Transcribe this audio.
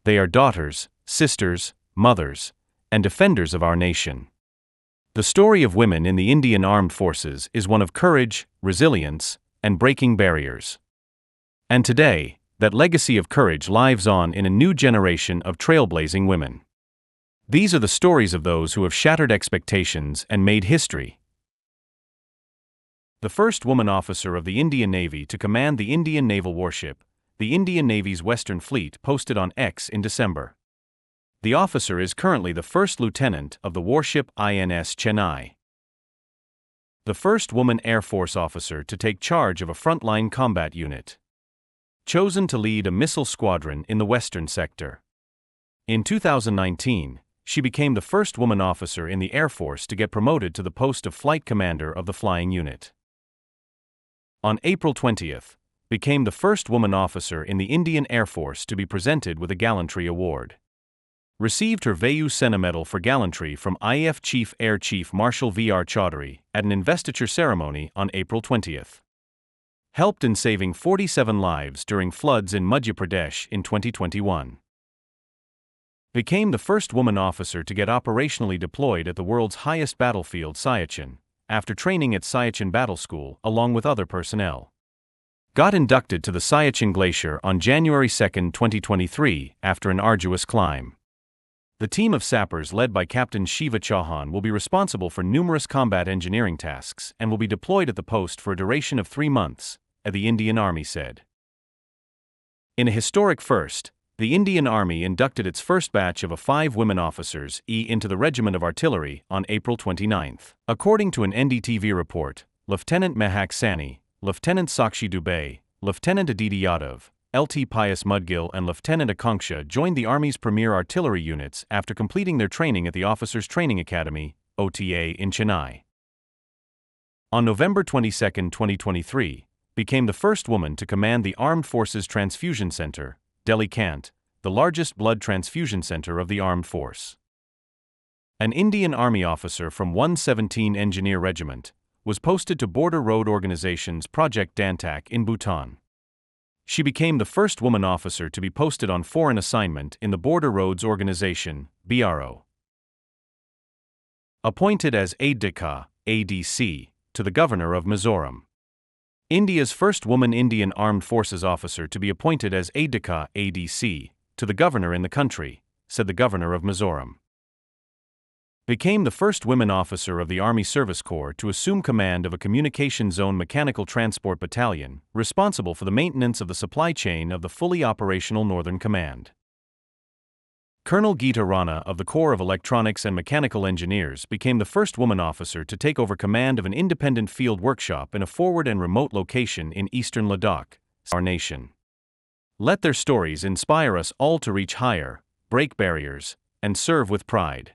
They are daughters, sisters, mothers, and defenders of our nation. The story of women in the Indian Armed Forces is one of courage, resilience, and breaking barriers. And today, that legacy of courage lives on in a new generation of trailblazing women. These are the stories of those who have shattered expectations and made history. The first woman officer of the Indian Navy to command the Indian naval warship, the Indian Navy's Western Fleet, posted on X in December. The officer is currently the first lieutenant of the warship INS Chennai. The first woman Air Force officer to take charge of a frontline combat unit. Chosen to lead a missile squadron in the Western Sector. In 2019, she became the first woman officer in the Air Force to get promoted to the post of Flight Commander of the Flying Unit. On April 20th, became the first woman officer in the Indian Air Force to be presented with a Gallantry Award. Received her Vayu Sena Medal for Gallantry from IAF Chief Air Chief Marshal V.R. Chaudhary at an investiture ceremony on April 20th. Helped in saving 47 lives during floods in Madhya Pradesh in 2021. Became the first woman officer to get operationally deployed at the world's highest battlefield, Siachen, after training at Siachen Battle School along with other personnel. Got inducted to the Siachen Glacier on January 2, 2023, after an arduous climb. The team of sappers led by Captain Shiva Chauhan will be responsible for numerous combat engineering tasks and will be deployed at the post for a duration of 3 months, the Indian Army said. In a historic first, the Indian Army inducted its first batch of 5 women officers into the Regiment of Artillery on April 29. According to an NDTV report, Lieutenant Mehak Sani, Lieutenant Sakshi Dubey, Lieutenant Aditi Yadav, LT Pius Mudgill and Lieutenant Akanksha joined the Army's premier artillery units after completing their training at the Officers Training Academy, OTA, in Chennai. On November 22, 2023, became the first woman to command the Armed Forces Transfusion Center, Delhi Cant, the largest blood transfusion center of the Armed Force. An Indian Army officer from 117 Engineer Regiment was posted to Border Road Organization's Project Dantak in Bhutan. She became the first woman officer to be posted on foreign assignment in the Border Roads Organization, BRO. Appointed as aide-de-camp, ADC, to the Governor of Mizoram. India's first woman Indian Armed Forces officer to be appointed as aide-de-camp, ADC, to the governor in the country, said the Governor of Mizoram. Became the first women officer of the Army Service Corps to assume command of a Communication Zone Mechanical Transport Battalion, responsible for the maintenance of the supply chain of the fully operational Northern Command. Colonel Geeta Rana of the Corps of Electronics and Mechanical Engineers became the first woman officer to take over command of an independent field workshop in a forward and remote location in eastern Ladakh, our nation. Let their stories inspire us all to reach higher, break barriers, and serve with pride.